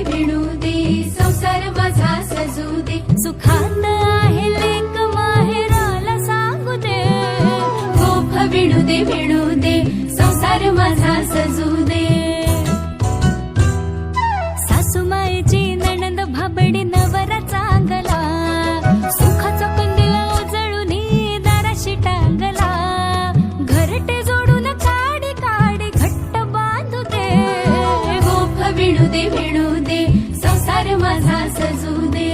विणू दे, संसार माझा सजू दे, सुखात आहे लेक माहेराला सांगू दे, गोफ विणू दे, संसार माझा सजू दे. सासूमाईची नणंद भाबडी नवरा चांगला, सुखाचा कंदील उजळून दाराशी टांगला, घरटे जोडून काडी काडी घट्ट बांधू दे, गोफ विणू दे, संसार माझा सजू दे.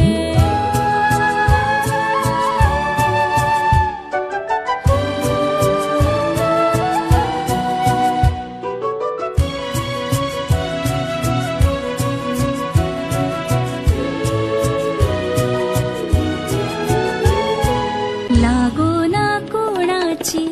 लागो ना कोणाची